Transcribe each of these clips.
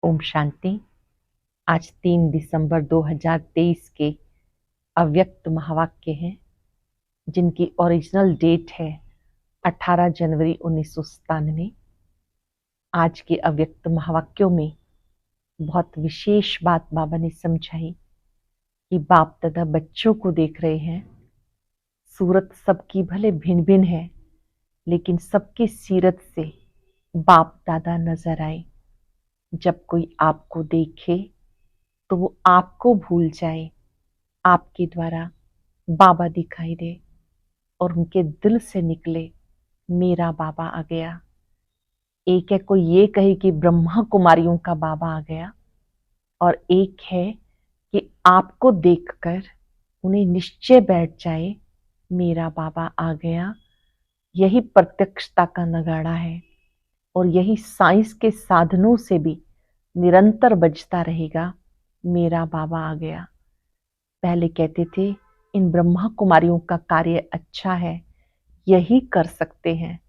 ओम शांति। आज 3 दिसंबर 2023 के अव्यक्त महावाक्य हैं, जिनकी ओरिजिनल डेट है 18 जनवरी 1997। आज के अव्यक्त महावाक्यों में बहुत विशेष बात बाबा ने समझाई कि बाप दादा बच्चों को देख रहे हैं। सूरत सबकी भले भिन्न भिन्न है, लेकिन सबकी सीरत से बाप दादा नजर आए। जब कोई आपको देखे तो वो आपको भूल जाए, आपके द्वारा बाबा दिखाई दे और उनके दिल से निकले मेरा बाबा आ गया। एक है कोई ये कहे कि ब्रह्मा कुमारियों का बाबा आ गया, और एक है कि आपको देखकर उन्हें निश्चय बैठ जाए मेरा बाबा आ गया। यही प्रत्यक्षता का नगाड़ा है, और यही साइंस के साधनों से भी निरंतर बजता रहेगा मेरा बाबा आ गया। पहले कहते थे इन ब्रह्मा कुमारियों का कार्य अच्छा है, यही कर सकते हैं,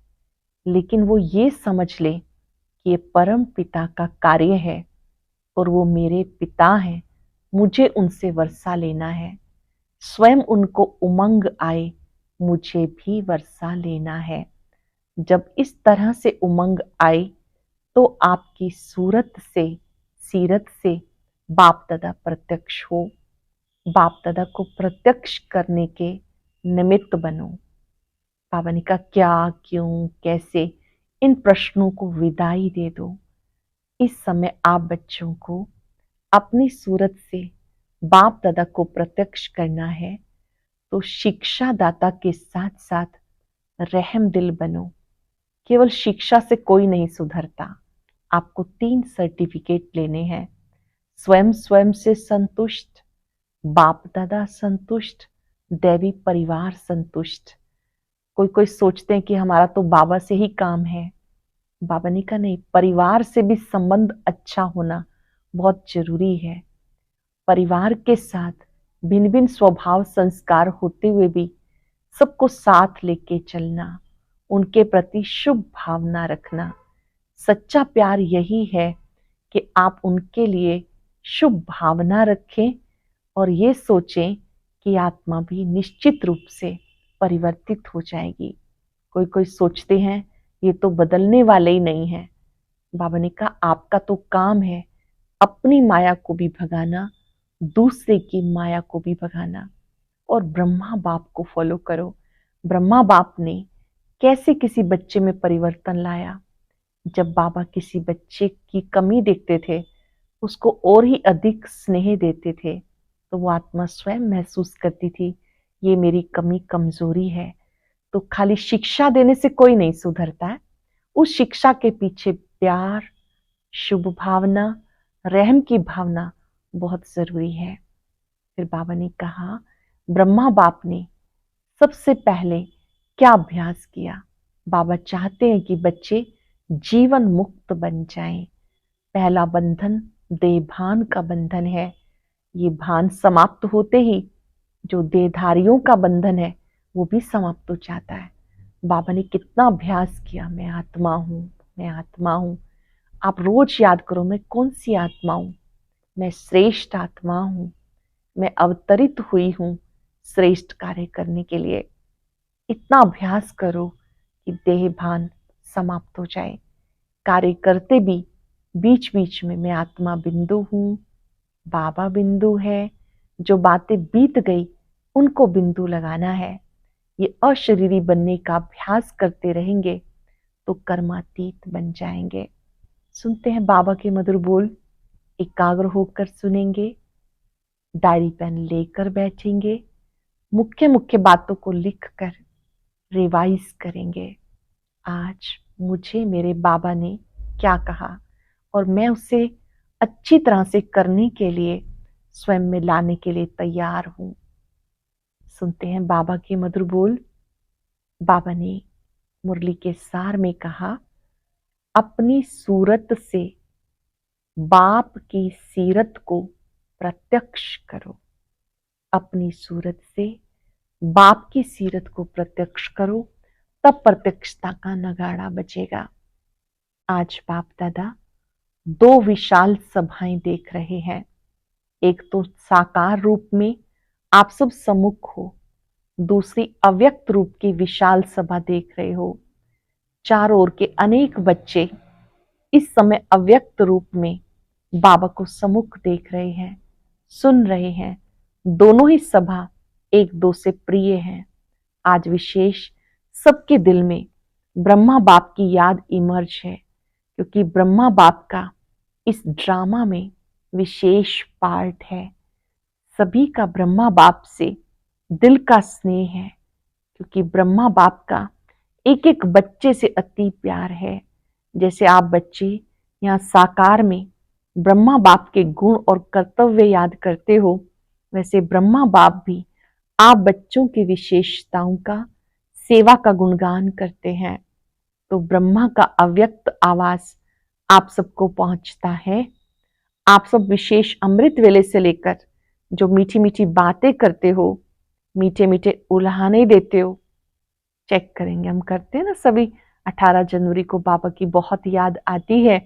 लेकिन वो ये समझ ले कि ये परम पिता का कार्य है और वो मेरे पिता हैं, मुझे उनसे वर्षा लेना है। स्वयं उनको उमंग आए, मुझे भी वर्षा लेना है। जब इस तरह से उमंग आए तो आपकी सूरत से सीरत से बाप दादा प्रत्यक्ष हो। बाप दादा को प्रत्यक्ष करने के निमित्त बनो। बाबा ने कहा क्या, क्यों, कैसे, इन प्रश्नों को विदाई दे दो। इस समय आप बच्चों को अपनी सूरत से बाप दादा को प्रत्यक्ष करना है, तो शिक्षा दाता के साथ साथ रहम दिल बनो। केवल शिक्षा से कोई नहीं सुधरता। आपको 3 सर्टिफिकेट लेने हैं। स्वयं से संतुष्ट, बाप दादा संतुष्ट, दैवी परिवार संतुष्ट। कोई सोचते हैं कि हमारा तो बाबा से ही काम है। बाबा ने कहा नहीं, परिवार से भी संबंध अच्छा होना बहुत जरूरी है। परिवार के साथ भिन्न भिन्न स्वभाव संस्कार होते हुए भी सबको साथ लेके चलना, उनके प्रति शुभ भावना रखना। सच्चा प्यार यही है कि आप उनके लिए शुभ भावना रखें और ये सोचें कि आत्मा भी निश्चित रूप से परिवर्तित हो जाएगी। कोई सोचते हैं ये तो बदलने वाले ही नहीं है। बाबा ने कहा आपका तो काम है अपनी माया को भी भगाना, दूसरे की माया को भी भगाना, और ब्रह्मा बाप को फॉलो करो। ब्रह्मा बाप ने कैसे किसी बच्चे में परिवर्तन लाया। जब बाबा किसी बच्चे की कमी देखते थे, उसको और ही अधिक स्नेह देते थे, तो वो आत्मा स्वयं महसूस करती थी ये मेरी कमी कमजोरी है। तो खाली शिक्षा देने से कोई नहीं सुधरता है। उस शिक्षा के पीछे प्यार, शुभ भावना, रहम की भावना बहुत जरूरी है। फिर बाबा ने कहा ब्रह्मा बाप ने सबसे पहले क्या अभ्यास किया। बाबा चाहते हैं कि बच्चे जीवन मुक्त बन जाएं। पहला बंधन देहभान का बंधन है। ये भान समाप्त होते ही जो देहधारियों का बंधन है वो भी समाप्त हो जाता है। बाबा ने कितना अभ्यास किया, मैं आत्मा हूं, मैं आत्मा हूं। आप रोज याद करो मैं कौन सी आत्मा हूं। मैं श्रेष्ठ आत्मा हूं, मैं अवतरित हुई हूं श्रेष्ठ कार्य करने के लिए। इतना अभ्यास करो कि देह भान समाप्त हो जाए। कार्य करते भी बीच बीच में मैं आत्मा बिंदु हूं, बाबा बिंदु है। जो बातें बीत गई उनको बिंदु लगाना है। ये अशरीरी बनने का अभ्यास करते रहेंगे तो कर्मातीत बन जाएंगे। सुनते हैं बाबा के मधुर बोल, एकाग्र होकर सुनेंगे, डायरी पेन लेकर बैठेंगे, मुख्य मुख्य बातों को लिखकर रिवाइज करेंगे। आज मुझे मेरे बाबा ने क्या कहा और मैं उसे अच्छी तरह से करने के लिए स्वयं में लाने के लिए तैयार हूं। सुनते हैं बाबा के मधुर बोल। बाबा ने मुरली के सार में कहा अपनी सूरत से बाप की सीरत को प्रत्यक्ष करो। अपनी सूरत से बाप की सीरत को प्रत्यक्ष करो, तब प्रत्यक्षता का नगाड़ा बजेगा। आज बाप दादा दो विशाल सभाएं देख रहे हैं। एक तो साकार रूप में आप सब सम्मुख हो, दूसरी अव्यक्त रूप की विशाल सभा देख रहे हो। चारों ओर के अनेक बच्चे इस समय अव्यक्त रूप में बाबा को सम्मुख देख रहे हैं, सुन रहे हैं। दोनों ही सभा एक दो से प्रिय हैं। आज विशेष सबके दिल में ब्रह्मा बाप की याद इमर्ज है, क्योंकि ब्रह्मा बाप का इस ड्रामा में विशेष पार्ट है। सभी का ब्रह्मा बाप से दिल का स्नेह है, क्योंकि ब्रह्मा बाप का एक एक बच्चे से अति प्यार है। जैसे आप बच्चे यहाँ साकार में ब्रह्मा बाप के गुण और कर्तव्य याद करते हो, वैसे ब्रह्मा बाप भी आप बच्चों की विशेषताओं का, सेवा का गुणगान करते हैं। तो ब्रह्मा का अव्यक्त आवाज आप सबको पहुंचता है। आप सब विशेष अमृत वेले से लेकर जो मीठी मीठी बातें करते हो, मीठे मीठे उल्हाने देते हो, चेक करेंगे। हम करते हैं ना सभी, 18 जनवरी को बाबा की बहुत याद आती है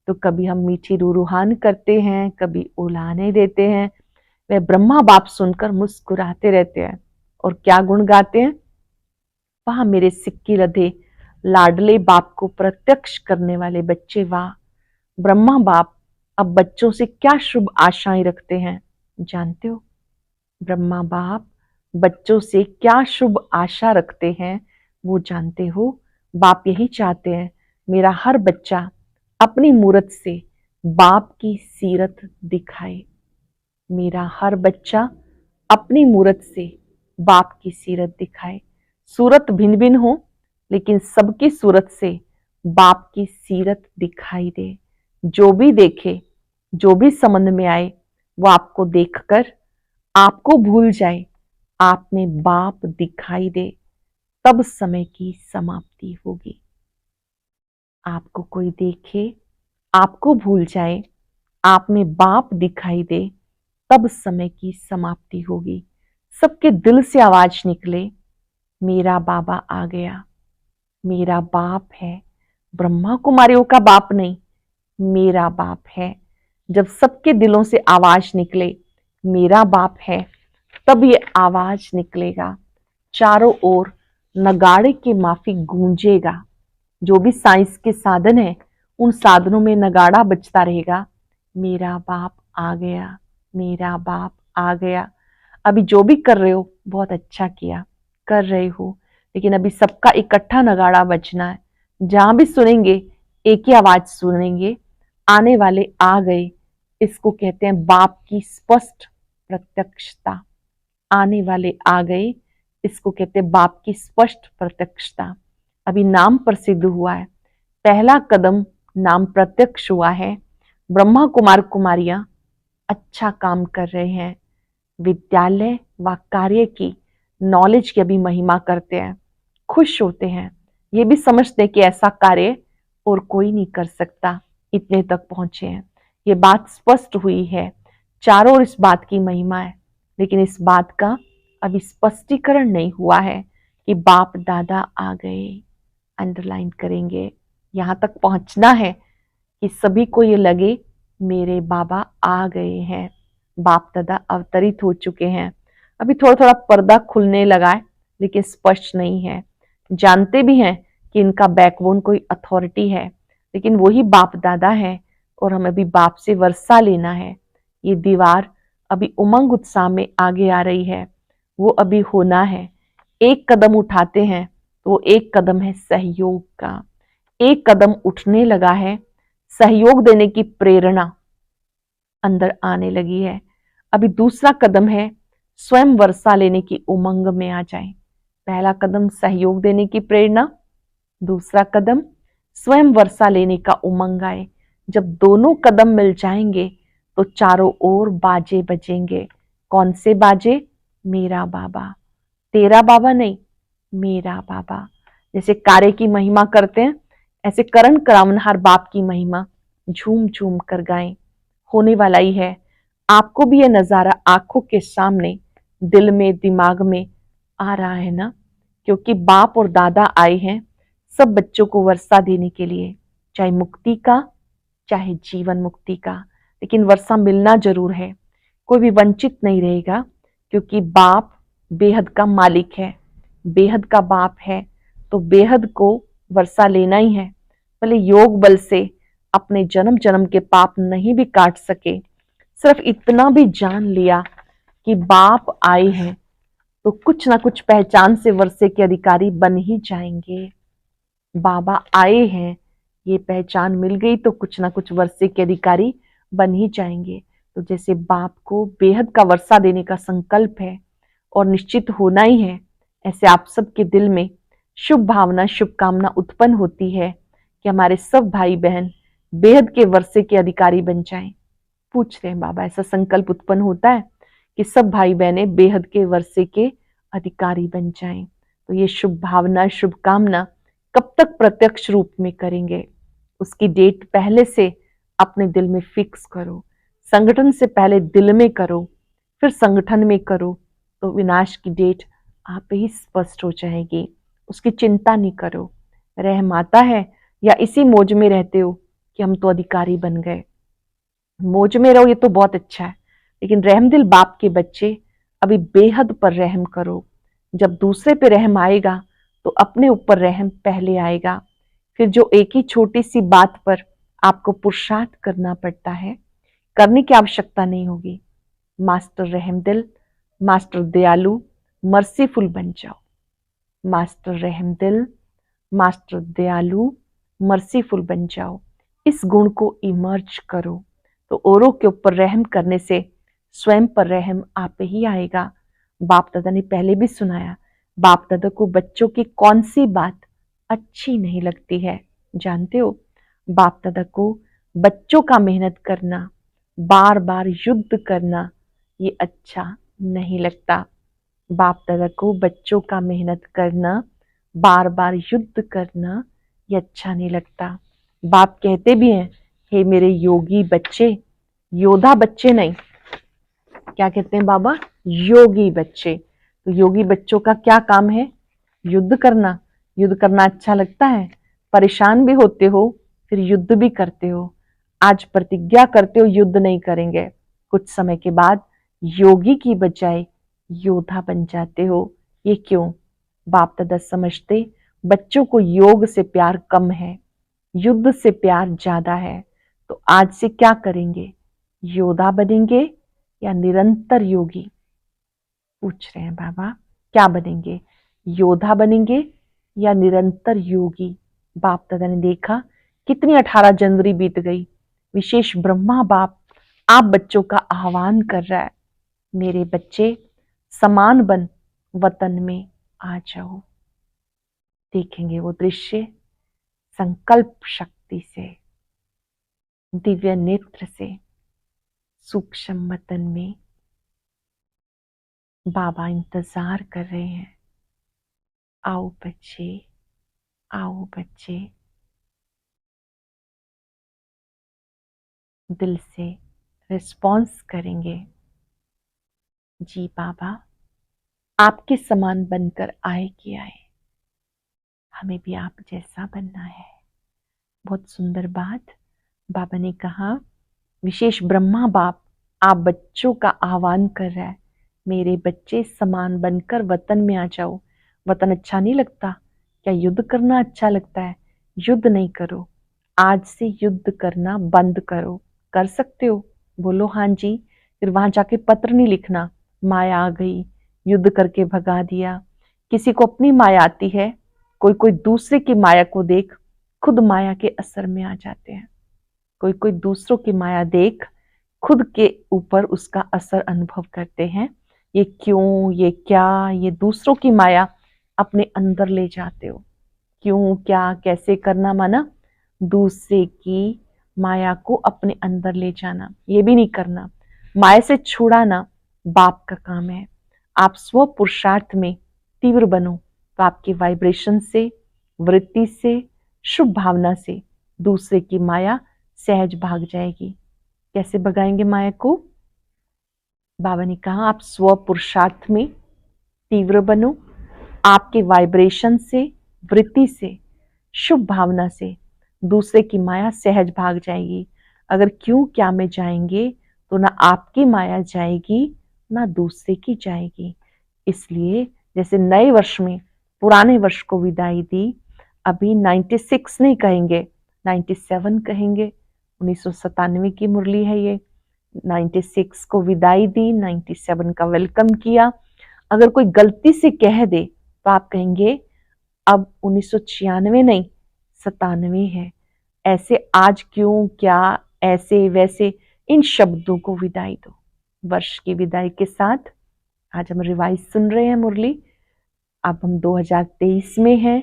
तो कभी हम मीठी रूहान करते हैं, कभी उल्हाने देते हैं। वे ब्रह्मा बाप सुनकर मुस्कुराते रहते हैं और क्या गुण गाते हैं, वाह मेरे सिक्की लधे लाडले बाप को प्रत्यक्ष करने वाले बच्चे, वाह। ब्रह्मा बाप अब बच्चों से क्या शुभ आशाएं रखते हैं जानते हो? ब्रह्मा बाप बच्चों से क्या शुभ आशा रखते हैं वो जानते हो? बाप यही चाहते हैं मेरा हर बच्चा अपनी मूरत से बाप की सीरत दिखाए। मेरा हर बच्चा अपनी मूरत से बाप की सीरत दिखाए। सूरत भिन्न भिन्न हो, लेकिन सबकी सूरत से बाप की सीरत दिखाई दे। जो भी देखे, जो भी संबंध में आए, वो आपको देखकर आपको भूल जाए, आप में बाप दिखाई दे, तब समय की समाप्ति होगी। आपको कोई देखे, आपको भूल जाए, आप में बाप दिखाई दे, तब समय की समाप्ति होगी। सबके दिल से आवाज निकले, मेरा बाबा आ गया, मेरा बाप है। ब्रह्मा कुमारियों का बाप नहीं, मेरा बाप है। जब सबके दिलों से आवाज निकले मेरा बाप है, तब ये आवाज निकलेगा, चारों ओर नगाड़े की माफी गूंजेगा। जो भी साइंस के साधन है, उन साधनों में नगाड़ा बजता रहेगा, मेरा बाप आ गया, मेरा बाप आ गया। अभी जो भी कर रहे हो बहुत अच्छा किया, कर रहे हो, लेकिन अभी सबका इकट्ठा नगाड़ा बजना है। जहां भी सुनेंगे एक ही आवाज सुनेंगे, आने वाले आ गए। इसको कहते हैं बाप की स्पष्ट प्रत्यक्षता। आने वाले आ गए, इसको कहते हैं बाप की स्पष्ट प्रत्यक्षता। अभी नाम प्रसिद्ध हुआ है, पहला कदम नाम प्रत्यक्ष हुआ है। ब्रह्मा कुमार कुमारियां अच्छा काम कर रहे हैं, विद्यालय व कार्य की नॉलेज की अभी महिमा करते हैं, खुश होते हैं। ये भी समझते हैं कि ऐसा कार्य और कोई नहीं कर सकता, इतने तक पहुंचे हैं। ये बात स्पष्ट हुई है, चारों ओर इस बात की महिमा है, लेकिन इस बात का अभी स्पष्टीकरण नहीं हुआ है कि बाप दादा आ गए। अंडरलाइन करेंगे, यहां तक पहुंचना है कि सभी को ये लगे मेरे बाबा आ गए हैं, बाप दादा अवतरित हो चुके हैं। अभी थोड़ा थोड़ा पर्दा खुलने लगा है, लेकिन स्पष्ट नहीं है। जानते भी हैं कि इनका बैकबोन कोई अथॉरिटी है, लेकिन वही बाप दादा है और हमें भी बाप से वर्षा लेना है। ये दीवार अभी उमंग उत्साह में आगे आ रही है, वो अभी होना है। एक कदम उठाते हैं तो वो एक कदम है सहयोग का। एक कदम उठने लगा है, सहयोग देने की प्रेरणा अंदर आने लगी है। अभी दूसरा कदम है स्वयं वर्षा लेने की उमंग में आ जाए। पहला कदम सहयोग देने की प्रेरणा, दूसरा कदम स्वयं वर्षा लेने का उमंग आए। जब दोनों कदम मिल जाएंगे तो चारों ओर बाजे बजेंगे। कौन से बाजे? मेरा बाबा, तेरा बाबा नहीं, मेरा बाबा। जैसे कार्य की महिमा करते हैं, ऐसे करण करावनहार बाप की महिमा झूम झूम कर गाएं। होने वाला ही है। आपको भी ये नजारा आंखों के सामने, दिल में, दिमाग में आ रहा है ना, क्योंकि बाप और दादा आए हैं सब बच्चों को वर्षा देने के लिए, चाहे मुक्ति का, चाहे जीवन मुक्ति का, लेकिन वर्षा मिलना जरूर है। कोई भी वंचित नहीं रहेगा, क्योंकि बाप बेहद का मालिक है, बेहद का बाप है, तो बेहद को वर्षा लेना ही है। भले योग बल से अपने जन्म जन्म के पाप नहीं भी काट सके, सिर्फ इतना भी जान लिया कि बाप आए हैं, तो कुछ ना कुछ पहचान से वर्षे के अधिकारी बन ही जाएंगे। बाबा आए हैं, ये पहचान मिल गई तो कुछ ना कुछ वर्षे के अधिकारी बन ही जाएंगे। तो जैसे बाप को बेहद का वर्षा देने का संकल्प है और निश्चित होना ही है, ऐसे आप सबके दिल में शुभ भावना, शुभकामना उत्पन्न होती है कि हमारे सब भाई बहन बेहद के वर्षे के अधिकारी बन जाएं। पूछ रहे हैं बाबा, ऐसा संकल्प उत्पन्न होता है कि सब भाई बहनें बेहद के वर्षे के अधिकारी बन जाएं। तो ये शुभ भावना, शुभकामना कब तक प्रत्यक्ष रूप में करेंगे, उसकी डेट पहले से अपने दिल में फिक्स करो। संगठन से पहले दिल में करो, फिर संगठन में करो, तो विनाश की डेट आप ही स्पष्ट हो जाएगी। उसकी चिंता नहीं करो। रहम आता है या इसी मौज में रहते हो कि हम तो अधिकारी बन गए। मौज में रहो ये तो बहुत अच्छा है, लेकिन रहमदिल बाप के बच्चे अभी बेहद पर रहम करो। जब दूसरे पे रहम आएगा तो अपने ऊपर रहम पहले आएगा। फिर जो एक ही छोटी सी बात पर आपको पुरुषार्थ करना पड़ता है, करने की आवश्यकता नहीं होगी। मास्टर रहमदिल, मास्टर दयालु, मर्सीफुल बन जाओ। मास्टर रहमदिल, मास्टर दयालु, मर्सीफुल बन जाओ। इस गुण को इमर्ज करो, तो औरों के ऊपर रहम करने से स्वयं पर रहम आप ही आएगा। बाप दादा ने पहले भी सुनाया, बाप दादा को बच्चों की कौन सी बात अच्छी नहीं लगती है, जानते हो? बाप दादा को बच्चों का मेहनत करना, बार बार युद्ध करना, ये अच्छा नहीं लगता। बाप दादा को बच्चों का मेहनत करना, बार बार युद्ध करना, ये अच्छा नहीं लगता। बाप कहते भी हैं, हे मेरे योगी बच्चे, योद्धा बच्चे नहीं, क्या कहते हैं बाबा? योगी बच्चे। तो योगी बच्चों का क्या काम है? युद्ध करना। युद्ध करना अच्छा लगता है? परेशान भी होते हो, फिर युद्ध भी करते हो। आज प्रतिज्ञा करते हो युद्ध नहीं करेंगे, कुछ समय के बाद योगी की बजाय योद्धा बन जाते हो। ये क्यों? बाप दादा समझते बच्चों को योग से प्यार कम है, युद्ध से प्यार ज्यादा है। तो आज से क्या करेंगे? योद्धा बनेंगे या निरंतर योगी? पूछ रहे हैं बाबा, क्या बनेंगे? योद्धा बनेंगे या निरंतर योगी? बाप दादा ने देखा कितनी 18 जनवरी बीत गई। विशेष ब्रह्मा बाप आप बच्चों का आह्वान कर रहा है, मेरे बच्चे समान बन वतन में आ जाओ। देखेंगे वो दृश्य संकल्प शक्ति से, दिव्य नेत्र से, सूक्ष्म वतन में बाबा इंतजार कर रहे हैं। आओ बच्चे, आओ बच्चे, दिल से रिस्पॉन्स करेंगे, जी बाबा आपके समान बनकर आए कि आए, हमें भी आप जैसा बनना है। बहुत सुंदर बात बाबा ने कहा। विशेष ब्रह्मा बाप आप बच्चों का आह्वान कर रहा है, मेरे बच्चे समान बनकर वतन में आ जाओ। वतन अच्छा नहीं लगता? क्या युद्ध करना अच्छा लगता है? युद्ध नहीं करो, आज से युद्ध करना बंद करो। कर सकते हो? बोलो हाँ जी। फिर वहां जाके पत्र नहीं लिखना, माया आ गई, युद्ध करके भगा दिया। किसी को अपनी माया आती है, कोई कोई दूसरे की माया को देख खुद माया के असर में आ जाते हैं। कोई कोई दूसरों की माया देख खुद के ऊपर उसका असर अनुभव करते हैं। ये क्यों, ये क्या, ये दूसरों की माया अपने अंदर ले जाते हो। क्यों, क्या, कैसे करना, माना दूसरे की माया को अपने अंदर ले जाना, ये भी नहीं करना। माया से छुड़ाना बाप का काम है। आप स्व पुरुषार्थ में तीव्र बनो, तो आपके वाइब्रेशन से, वृत्ति से, शुभ भावना से दूसरे की माया सहज भाग जाएगी। कैसे भगाएंगे माया को? बाबा ने कहा आप स्व पुरुषार्थ में तीव्र बनो, आपके वाइब्रेशन से, वृत्ति से, शुभ भावना से दूसरे की माया सहज भाग जाएगी। अगर क्यों क्या में जाएंगे तो ना आपकी माया जाएगी ना दूसरे की जाएगी। इसलिए जैसे नए वर्ष में पुराने वर्ष को विदाई दी, अभी 96 नहीं कहेंगे, 97 कहेंगे। 1997 की मुरली है ये। 96 को विदाई दी, 97 का वेलकम किया। अगर कोई गलती से कह दे तो आप कहेंगे अब 1996 नहीं 97 है। ऐसे आज क्यों क्या, ऐसे वैसे, इन शब्दों को विदाई दो। वर्ष की विदाई के साथ आज हम रिवाइज सुन रहे हैं मुरली। अब हम 2023 में हैं।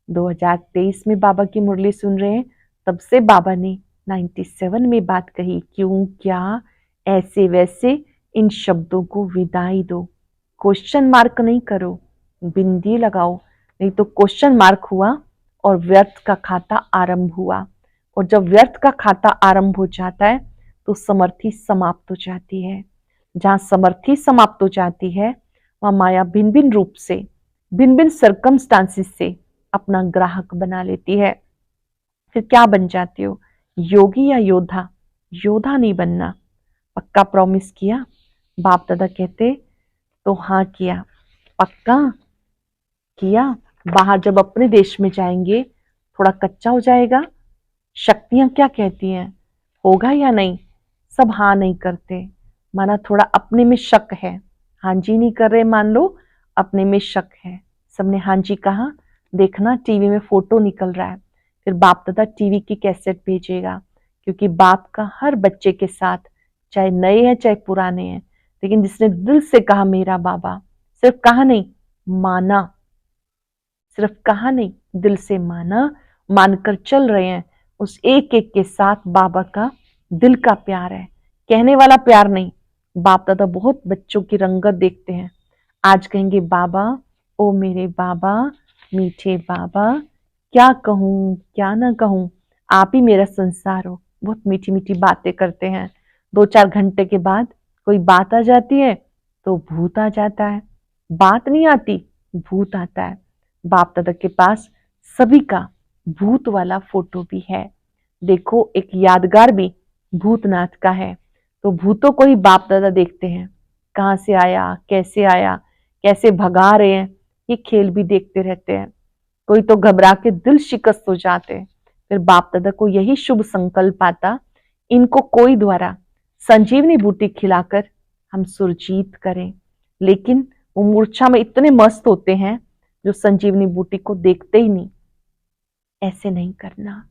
2023 में बाबा की मुरली सुन रहे हैं। तब से बाबा ने 97 में बात कही, क्यों क्या, ऐसे वैसे, इन शब्दों को विदाई दो। क्वेश्चन मार्क नहीं करो, बिंदी लगाओ, नहीं तो क्वेश्चन मार्क हुआ और व्यर्थ का खाता आरंभ हुआ। और जब व्यर्थ का खाता आरंभ हो जाता है तो समर्थी समाप्त हो जाती है। जहां समर्थी समाप्त हो जाती है वहां माया भिन्न भिन्न रूप से, भिन्न भिन्न सर्कमस्टांसिस से अपना ग्राहक बना लेती है। फिर क्या बन जाते हो, योगी या योद्धा? योद्धा नहीं बनना। पक्का प्रॉमिस किया? बाप दादा कहते तो हाँ किया, पक्का किया। बाहर जब अपने देश में जाएंगे थोड़ा कच्चा हो जाएगा। शक्तियां क्या कहती हैं, होगा या नहीं? सब हाँ नहीं करते, माना थोड़ा अपने में शक है, हाँ जी नहीं कर रहे, मान लो अपने में शक है। सबने हाँ जी कहा, देखना टीवी में फोटो निकल रहा है। फिर बाप दादा टीवी की कैसेट भेजेगा, क्योंकि बाप का हर बच्चे के साथ, चाहे नए हैं चाहे पुराने हैं, लेकिन जिसने दिल से कहा मेरा बाबा, सिर्फ कहा नहीं माना, सिर्फ कहा नहीं दिल से माना, मानकर चल रहे हैं, उस एक एक के साथ बाबा का दिल का प्यार है, कहने वाला प्यार नहीं। बाप दादा बहुत बच्चों की रंगत देखते हैं। आज कहेंगे बाबा, ओ मेरे बाबा, मीठे बाबा, क्या कहूं क्या ना कहूं, आप ही मेरा संसार हो। बहुत मीठी मीठी बातें करते हैं। 2-4 घंटे के बाद कोई बात आ जाती है तो भूत आ जाता है। बात नहीं आती, भूत आता है। बाप दादा के पास सभी का भूत वाला फोटो भी है। देखो एक यादगार भी भूतनाथ का है। तो भूतों को ही बाप दादा देखते हैं, कहाँ से आया, कैसे भगा रहे हैं, ये खेल भी देखते रहते हैं। कोई तो घबरा के दिल शिकस्त हो जाते हैं। फिर बाप दादा को यही शुभ संकल्प आता, इनको कोई द्वारा संजीवनी बूटी खिलाकर हम सुरजीत करें। लेकिन वो मूर्छा में इतने मस्त होते हैं जो संजीवनी बूटी को देखते ही नहीं। ऐसे नहीं करना।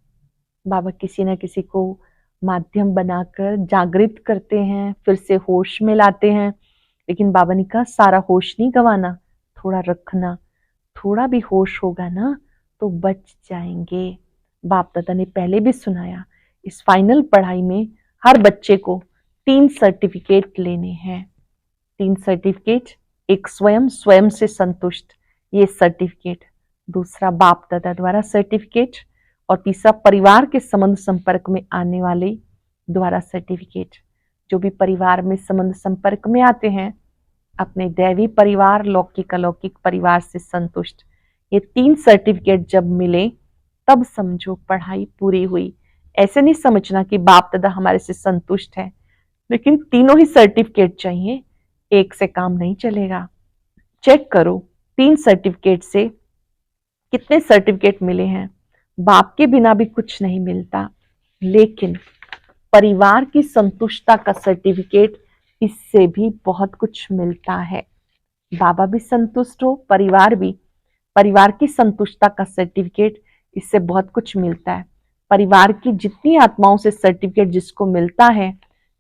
बाबा किसी ना किसी को माध्यम बनाकर जागृत करते हैं, फिर से होश में लाते हैं। लेकिन बाबा ने कहा सारा होश नहीं गंवाना, थोड़ा रखना। थोड़ा भी होश होगा ना तो बच जाएंगे। बाप दादा ने पहले भी सुनाया, इस फाइनल पढ़ाई में हर बच्चे को 3 सर्टिफिकेट लेने हैं। 3 सर्टिफिकेट, एक स्वयं से संतुष्ट, ये सर्टिफिकेट, दूसरा बाप दादा द्वारा सर्टिफिकेट, और तीसरा परिवार के संबंध संपर्क में आने वाले द्वारा सर्टिफिकेट। जो भी परिवार में संबंध संपर्क में आते हैं, अपने दैवी परिवार, लौकिक अलौकिक परिवार से संतुष्ट, ये 3 सर्टिफिकेट जब मिले तब समझो पढ़ाई पूरी हुई। ऐसे नहीं समझना कि बाप दादा हमारे से संतुष्ट है, लेकिन तीनों ही सर्टिफिकेट चाहिए, एक से काम नहीं चलेगा। चेक करो 3 सर्टिफिकेट से कितने सर्टिफिकेट मिले हैं। बाप के बिना भी कुछ नहीं मिलता, लेकिन परिवार की संतुष्टता का सर्टिफिकेट, इससे भी बहुत कुछ मिलता है। बाबा भी संतुष्ट हो, परिवार भी, परिवार की संतुष्टता का सर्टिफिकेट, इससे बहुत कुछ मिलता है। परिवार की जितनी आत्माओं से सर्टिफिकेट जिसको मिलता है,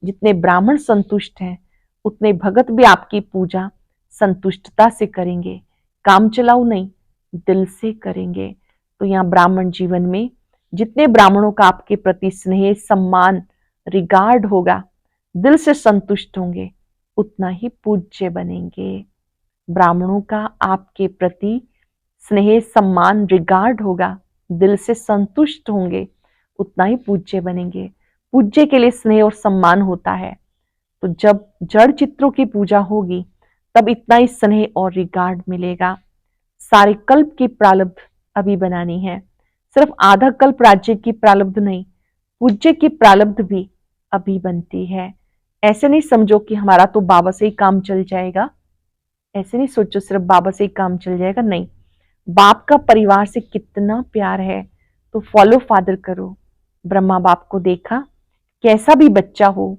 जितने ब्राह्मण संतुष्ट हैं, उतने भगत भी आपकी पूजा संतुष्टता से करेंगे, काम चलाऊ नहीं, दिल से करेंगे। तो यहाँ ब्राह्मण जीवन में जितने ब्राह्मणों का आपके प्रति स्नेह, सम्मान, रिगार्ड होगा, दिल से संतुष्ट होंगे, उतना ही पूज्य बनेंगे। ब्राह्मणों का आपके प्रति स्नेह, सम्मान, रिगार्ड होगा, दिल से संतुष्ट होंगे, उतना ही पूज्य बनेंगे। पूज्य के लिए स्नेह और सम्मान होता है, तो जब जड़ चित्रों की पूजा होगी तब इतना ही स्नेह और रिगार्ड मिलेगा। सारे कल्प की प्रारब्ध अभी बनानी है, सिर्फ आधा कल्प राज्य की प्रारब्ध नहीं, पूज्य की प्रारब्ध भी अभी बनती है। ऐसे नहीं समझो कि हमारा तो बाबा से ही काम चल जाएगा, ऐसे नहीं सोचो सिर्फ बाबा से ही काम चल जाएगा, नहीं। बाप का परिवार से कितना प्यार है तो फॉलो फादर करो। ब्रह्मा बाप को देखा, कैसा भी बच्चा हो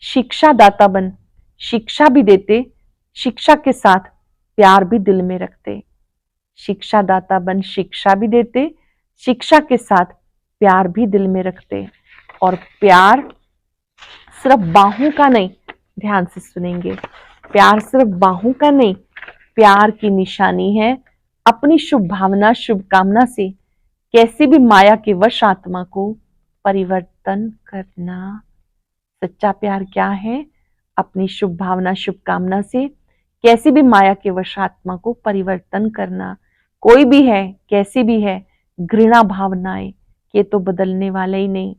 शिक्षा दाता बन, शिक्षा भी देते, शिक्षा के साथ प्यार भी दिल में रखते। शिक्षा दाता बन, शिक्षा भी देते, शिक्षा के साथ प्यार भी दिल में रखते। और प्यार सिर्फ बाहों का नहीं, ध्यान से सुनेंगे, प्यार सिर्फ बाहों का नहीं, प्यार की निशानी है अपनी शुभ भावना शुभकामना से कैसी भी माया के वश आत्मा को परिवर्तन करना। सच्चा प्यार क्या है? अपनी शुभ भावना शुभकामना से कैसी भी माया के वश आत्मा को परिवर्तन करना। कोई भी है, कैसी भी है, घृणा भावनाएं, ये तो बदलने वाले ही नहीं,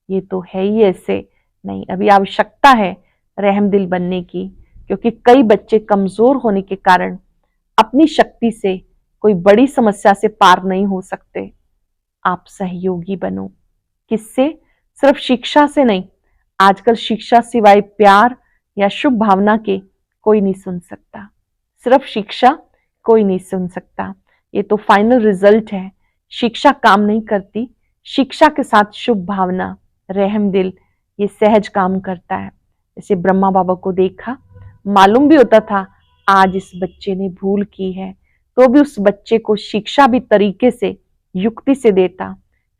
ये तो है ही ऐसे, नहीं। अभी आवश्यकता है रहम दिल बनने की, क्योंकि कई बच्चे कमजोर होने के कारण अपनी शक्ति से कोई बड़ी समस्या से पार नहीं हो सकते। आप सहयोगी बनो। किससे? सिर्फ शिक्षा से नहीं। आजकल शिक्षा सिवाय प्यार या शुभ भावना के कोई नहीं सुन सकता। सिर्फ शिक्षा कोई नहीं सुन सकता, ये तो फाइनल रिजल्ट है। शिक्षा काम नहीं करती, शिक्षा के साथ शुभ भावना रहम दिल ये सहज काम करता है। जैसे ब्रह्मा बाबा को देखा, मालूम भी होता था आज इस बच्चे ने भूल की है, तो भी उस बच्चे को शिक्षा भी तरीके से युक्ति से देता,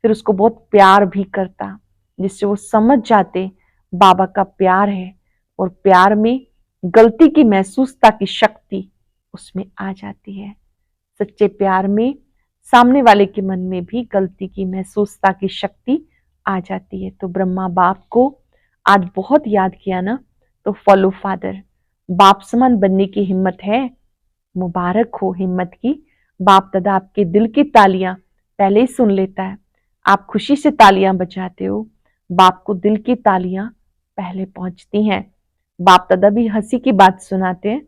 फिर उसको बहुत प्यार भी करता, जिससे वो समझ जाते बाबा का प्यार है। और प्यार में गलती की महसूसता की शक्ति उसमें आ जाती है। सच्चे प्यार में सामने वाले के मन में भी गलती की महसूसता की शक्ति आ जाती है। तो ब्रह्मा बाप को आज बहुत याद किया ना, तो फॉलो फादर। बाप समान बनने की हिम्मत है, मुबारक हो हिम्मत की। बाप दादा आपके दिल की तालियां पहले ही सुन लेता है। आप खुशी से तालियां बजाते हो, बाप को दिल की तालियां पहले पहुंचती हैं। बाप दादा भी हंसी की बात सुनाते हैं।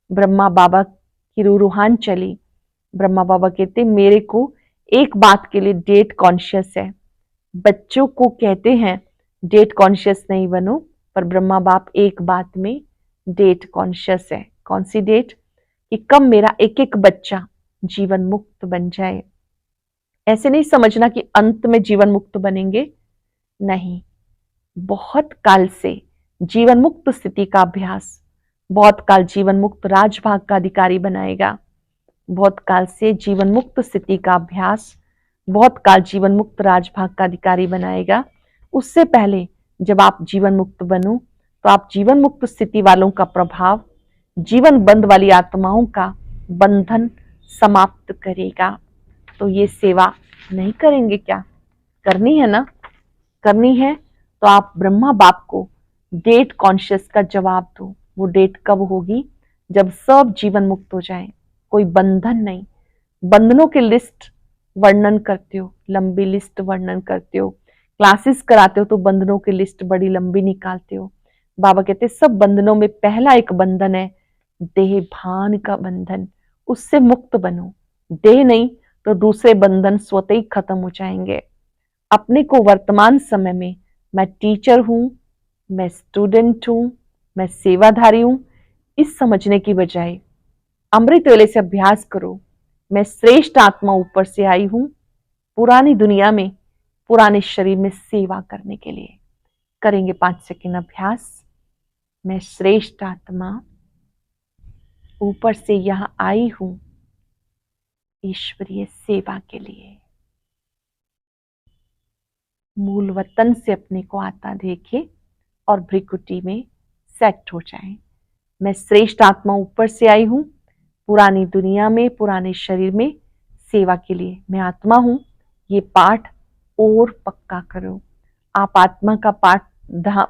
ब्रह्मा बाबा की रूहान चली। ब्रह्मा बाबा कहते मेरे को एक बात के लिए डेट कॉन्शियस है। बच्चों को कहते हैं डेट कॉन्शियस नहीं बनो, पर ब्रह्मा बाप एक बात में डेट कॉन्शियस है। कौन सी डेट? कि कब मेरा एक एक बच्चा जीवन मुक्त बन जाए। ऐसे नहीं समझना कि अंत में जीवन मुक्त बनेंगे, नहीं। बहुत काल से जीवन मुक्त स्थिति का अभ्यास, बहुत काल जीवन मुक्त राजभाग का अधिकारी बनाएगा। बहुत काल से जीवन मुक्त स्थिति का अभ्यास, बहुत काल जीवन मुक्त राजभाग का अधिकारी बनाएगा। उससे पहले जब आप जीवन मुक्त बनो, तो आप जीवन मुक्त स्थिति वालों का प्रभाव जीवन बंद वाली आत्माओं का बंधन समाप्त करेगा। तो ये सेवा नहीं करेंगे क्या? करनी है ना? करनी है तो आप ब्रह्मा बाप को डेट कॉन्शियस का जवाब दो। वो डेट कब होगी? जब सब जीवन मुक्त हो जाए, कोई बंधन नहीं। बंधनों की लिस्ट वर्णन करते हो, लंबी लिस्ट वर्णन करते हो, क्लासेस कराते हो तो बंधनों की लिस्ट बड़ी लंबी निकालते हो। बाबा कहते सब बंधनों में पहला एक बंधन है देह भान का बंधन, उससे मुक्त बनो। देह नहीं तो दूसरे बंधन स्वतः ही खत्म हो जाएंगे। अपने को वर्तमान समय में मैं टीचर हूं, मैं स्टूडेंट हूं, मैं सेवाधारी हूं, इस समझने की बजाय अमृत वेले से अभ्यास करो। मैं श्रेष्ठ आत्मा ऊपर से आई हूं, पुरानी दुनिया में पुराने शरीर में सेवा करने के लिए। करेंगे 5 सेकंड अभ्यास। मैं श्रेष्ठ आत्मा ऊपर से यहां आई हूं ईश्वरीय सेवा के लिए। मूल वतन से अपने को आता देखे और भ्रिकुटी में सेट हो जाए। मैं श्रेष्ठ आत्मा ऊपर से आई हूं पुरानी दुनिया में पुराने शरीर में सेवा के लिए। मैं आत्मा हूं, ये पाठ और पक्का करो। आप आत्मा का पाठ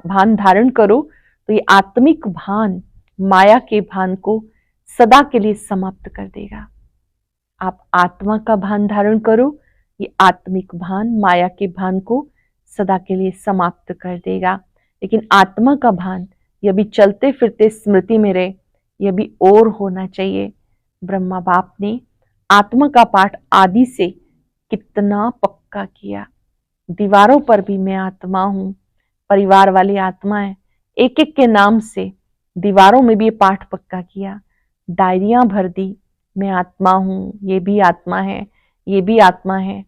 भान धारण करो तो ये आत्मिक भान माया के भान को सदा के लिए समाप्त कर देगा। आप आत्मा का भान धारण करो, ये आत्मिक भान माया के भान को सदा के लिए समाप्त कर देगा। लेकिन आत्मा का भान यह भी चलते फिरते स्मृति में रहे, यह भी और होना चाहिए। ब्रह्मा बाप ने आत्मा का पाठ आदि से कितना पक्का किया। दीवारों पर भी मैं आत्मा हूं, परिवार वाली आत्माएं एक एक के नाम से दीवारों में भी ये पाठ पक्का किया, डायरियां भर दी, मैं आत्मा हूं, ये भी आत्मा है, ये भी आत्मा है।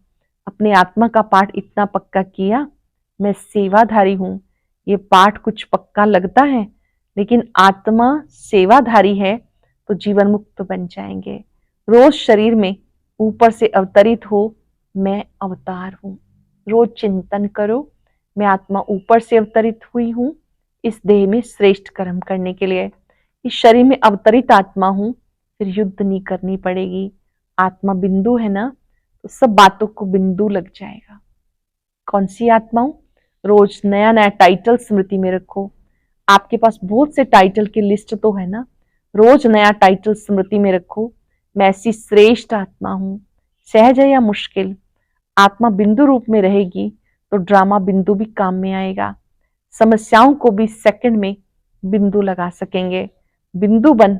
अपने आत्मा का पाठ इतना पक्का किया, मैं सेवाधारी हूं। ये पाठ कुछ पक्का लगता है, लेकिन आत्मा सेवाधारी है तो जीवन मुक्त बन जाएंगे। रोज शरीर में ऊपर से अवतरित हो, मैं अवतार हूं। रोज चिंतन करो, मैं आत्मा ऊपर से अवतरित हुई हूं इस देह में श्रेष्ठ कर्म करने के लिए। इस शरीर में अवतरित आत्मा हूं, फिर युद्ध नहीं करनी पड़ेगी। आत्मा बिंदु है ना, तो सब बातों को बिंदु लग जाएगा। कौन सी आत्मा हूं? रोज नया नया टाइटल स्मृति में रखो। आपके पास बहुत से टाइटल की लिस्ट तो है ना, रोज नया टाइटल स्मृति में रखो। मैं ऐसी श्रेष्ठ आत्मा हूं। सहज है या मुश्किल? आत्मा बिंदु रूप में रहेगी तो ड्रामा बिंदु भी काम में आएगा। समस्याओं को भी सेकंड में बिंदु लगा सकेंगे। बिंदु बन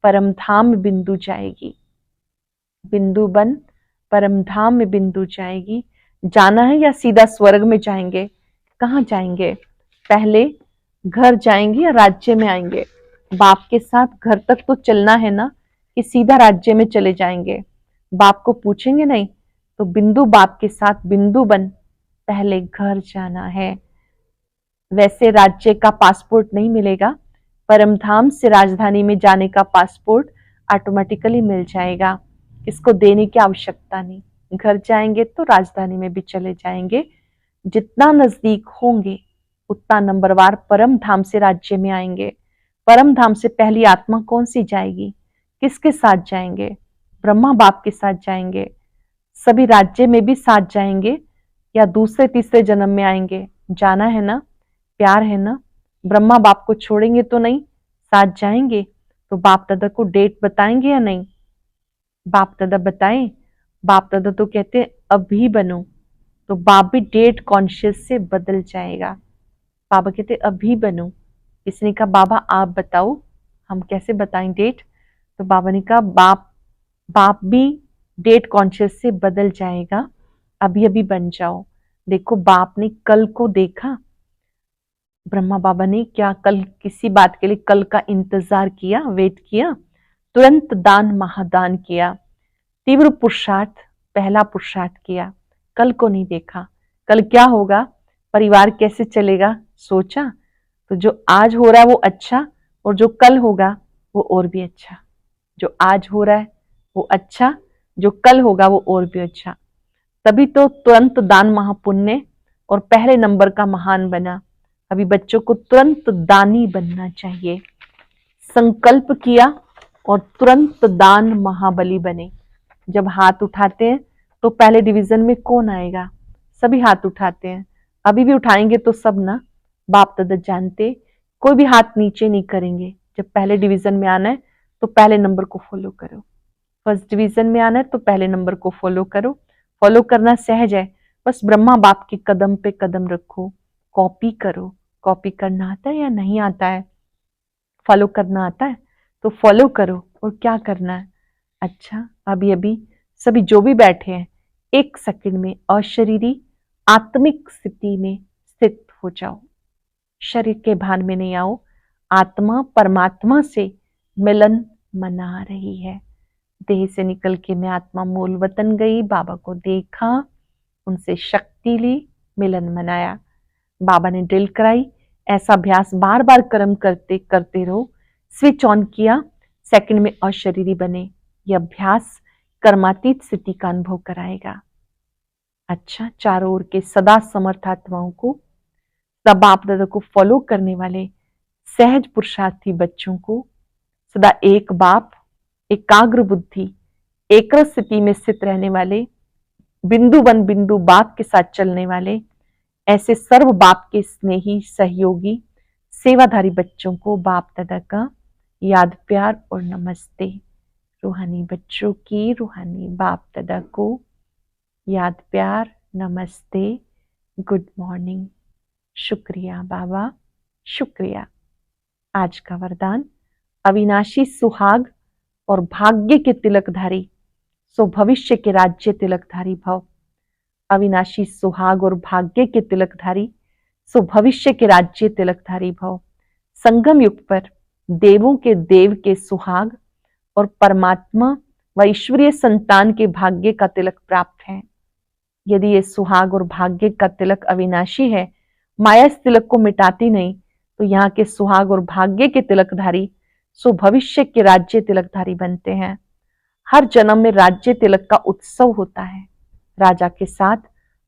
परम धाम में बिंदु जाएगी। बिंदु बन परम धाम में बिंदु जाएगी। जाना है या सीधा स्वर्ग में जाएंगे? कहाँ जाएंगे? पहले घर जाएंगे या राज्य में आएंगे? बाप के साथ घर तक तो चलना है ना, कि सीधा राज्य में चले जाएंगे? बाप को पूछेंगे नहीं, तो बिंदु बाप के साथ बिंदु बन पहले घर जाना है। वैसे राज्य का पासपोर्ट नहीं मिलेगा, परमधाम से राजधानी में जाने का पासपोर्ट ऑटोमेटिकली मिल जाएगा। इसको देने की आवश्यकता नहीं। घर जाएंगे तो राजधानी में भी चले जाएंगे। जितना नजदीक होंगे उतना नंबरवार परम धाम से राज्य में आएंगे। परम धाम से पहली आत्मा कौन सी जाएगी? किसके साथ जाएंगे? ब्रह्मा बाप के साथ जाएंगे। सभी राज्य में भी साथ जाएंगे या दूसरे तीसरे जन्म में आएंगे? जाना है ना, प्यार है ना। ब्रह्मा बाप को छोड़ेंगे तो नहीं, साथ जाएंगे। तो बाप दादा को डेट बताएंगे या नहीं? बाप दादा बताएं। बाप दादा तो कहते हैं अभी बनो, तो बाप भी डेट कॉन्शियस से बदल जाएगा। बाबा कहते अभी बनो। इसने कहा बाबा आप बताओ, हम कैसे बताएं डेट? तो बाबा ने कहा बाप भी डेट कॉन्शियस से बदल जाएगा, अभी अभी बन जाओ। देखो बाप ने कल को देखा, ब्रह्मा बाबा ने क्या कल किसी बात के लिए कल का इंतजार किया, वेट किया? तुरंत दान महादान किया, तीव्र पुरुषार्थ, पहला पुरुषार्थ किया। कल को नहीं देखा, कल क्या होगा, परिवार कैसे चलेगा सोचा? तो जो आज हो रहा है वो अच्छा, और जो कल होगा वो और भी अच्छा। जो आज हो रहा है वो अच्छा, जो कल होगा वो और भी अच्छा। तभी तो तुरंत दान महापुण्य और पहले नंबर का महान बना। अभी बच्चों को तुरंत दानी बनना चाहिए। संकल्प किया और तुरंत दान महाबली बने। जब हाथ उठाते हैं तो पहले डिवीजन में कौन आएगा? सभी हाथ उठाते हैं, अभी भी उठाएंगे तो सब ना। बाप दादा जानते, कोई भी हाथ नीचे नहीं करेंगे। जब पहले डिवीजन में आना है तो पहले नंबर को फॉलो करो। फर्स्ट डिवीजन में आना है तो पहले नंबर को फॉलो करो। फॉलो करना सहज है, बस ब्रह्मा बाप के कदम पे कदम रखो। कॉपी करो। कॉपी करना आता है या नहीं आता है? फॉलो करना आता है तो फॉलो करो। और क्या करना है? अच्छा, अभी अभी सभी जो भी बैठे हैं 1 सेकंड में अशरीरी आत्मिक स्थिति में स्थित हो जाओ। शरीर के भान में नहीं आओ। आत्मा परमात्मा से मिलन मना रही है। देह से निकल के मैं आत्मा मूल वतन गई, बाबा को देखा, उनसे शक्ति ली, मिलन मनाया। बाबा ने ड्रिल कराई, ऐसा अभ्यास बार बार कर्म करते करते रहो। स्विच ऑन किया, सेकंड में अशरीरी बने। यह अभ्यास कर्मातीत स्थिति का अनुभव कराएगा। अच्छा, चारों ओर के सदा समर्थ आत्माओं को, सब बाप दादा को फॉलो करने वाले सहज पुरुषार्थी बच्चों को, सदा एक बाप, एकाग्र बुद्धि, एकाग्र स्थिति में स्थित रहने वाले, बिंदु बन बिंदु बाप के साथ चलने वाले, ऐसे सर्व बाप के स्नेही सहयोगी सेवाधारी बच्चों को बाप दादा का याद प्यार और नमस्ते। रूहानी बच्चों की रूहानी बाप दादा को याद प्यार नमस्ते, गुड मॉर्निंग। शुक्रिया बाबा, शुक्रिया। आज का वरदान, अविनाशी सुहाग और भाग्य के तिलकधारी, सो भविष्य के राज्य तिलकधारी भव। अविनाशी सुहाग और भाग्य के तिलकधारी, सो भविष्य के राज्य तिलकधारी भव। संगम युग पर देवों के देव के सुहाग और परमात्मा व ईश्वरीय संतान के भाग्य का तिलक प्राप्त है। यदि ये सुहाग और भाग्य का तिलक अविनाशी है, माया इस तिलक को मिटाती नहीं, तो यहाँ के सुहाग और भाग्य के तिलकधारी सो भविष्य के राज्य तिलकधारी बनते हैं। हर जन्म में राज्य तिलक का उत्सव होता है। राजा के साथ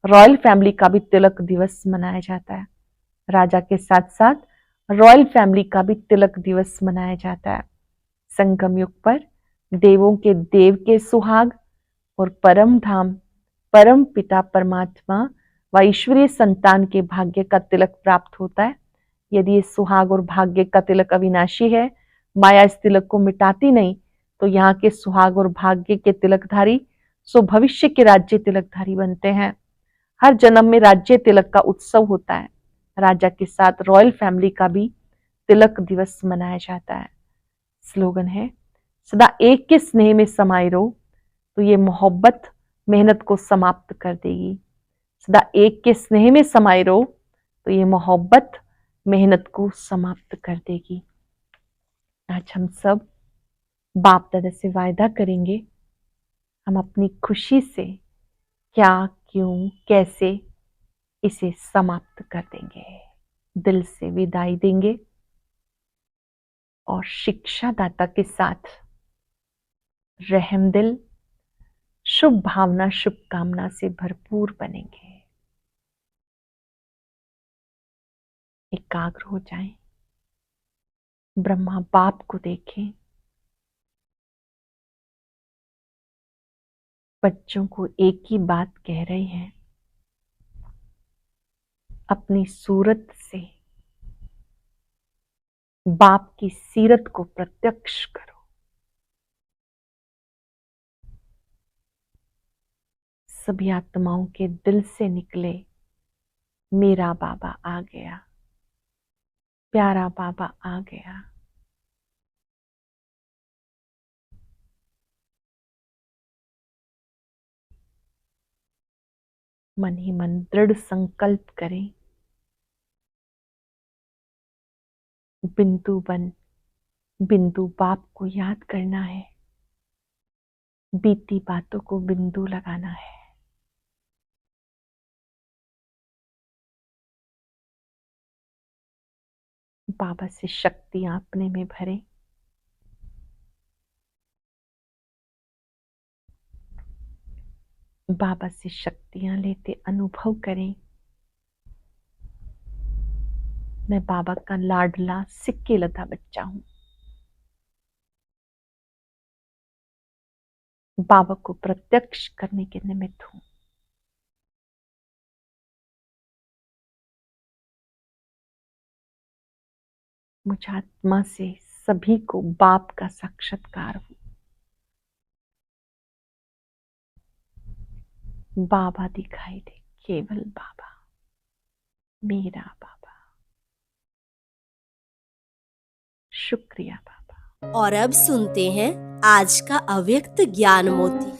रॉयल फैमिली का भी तिलक दिवस मनाया जाता है। राजा के साथ साथ रॉयल फैमिली का भी तिलक दिवस मनाया जाता है। संगम युग पर देवों के देव के सुहाग और परम धाम परम पिता परमात्मा व ईश्वरीय संतान के भाग्य का तिलक प्राप्त होता है। यदि ये सुहाग और भाग्य का तिलक अविनाशी है, माया इस तिलक को मिटाती नहीं, तो यहाँ के सुहाग और भाग्य के तिलकधारी सो भविष्य के राज्य तिलकधारी बनते हैं। हर जन्म में राज्य तिलक का उत्सव होता है। राजा के साथ रॉयल फैमिली का भी तिलक दिवस मनाया जाता है। स्लोगन है, सदा एक के स्नेह में समाये रहो, तो ये मोहब्बत मेहनत को समाप्त कर देगी। सदा एक के स्नेह में समाये रहो, तो ये मोहब्बत मेहनत को समाप्त कर देगी। आज हम सब बाप दादा से वायदा करेंगे, हम अपनी खुशी से क्या क्यों कैसे इसे समाप्त कर देंगे, दिल से विदाई देंगे और शिक्षा दाता के साथ रहम दिल शुभ भावना शुभकामना से भरपूर बनेंगे। एकाग्र हो जाएं, ब्रह्मा बाप को देखें, बच्चों को एक ही बात कह रहे हैं, अपनी सूरत से बाप की सीरत को प्रत्यक्ष करो। सभी आत्माओं के दिल से निकले, मेरा बाबा आ गया, प्यारा बाबा आ गया। मन ही मन दृढ़ संकल्प करें, बिंदु बन बिंदु बाप को याद करना है, बीती बातों को बिंदु लगाना है। बाबा से शक्तियां अपने में भरें, बाबा से शक्तियां लेते अनुभव करें, मैं बाबा का लाडला सिक्के लता बच्चा हूं। बाबा को प्रत्यक्ष करने के निमित्त हूं। मुझ आत्मा से सभी को बाप का साक्षात्कार हो। बाबा दिखाई दे, केवल बाबा, मेरा बाबा। शुक्रिया बाबा। और अब सुनते हैं आज का अव्यक्त ज्ञान मोती।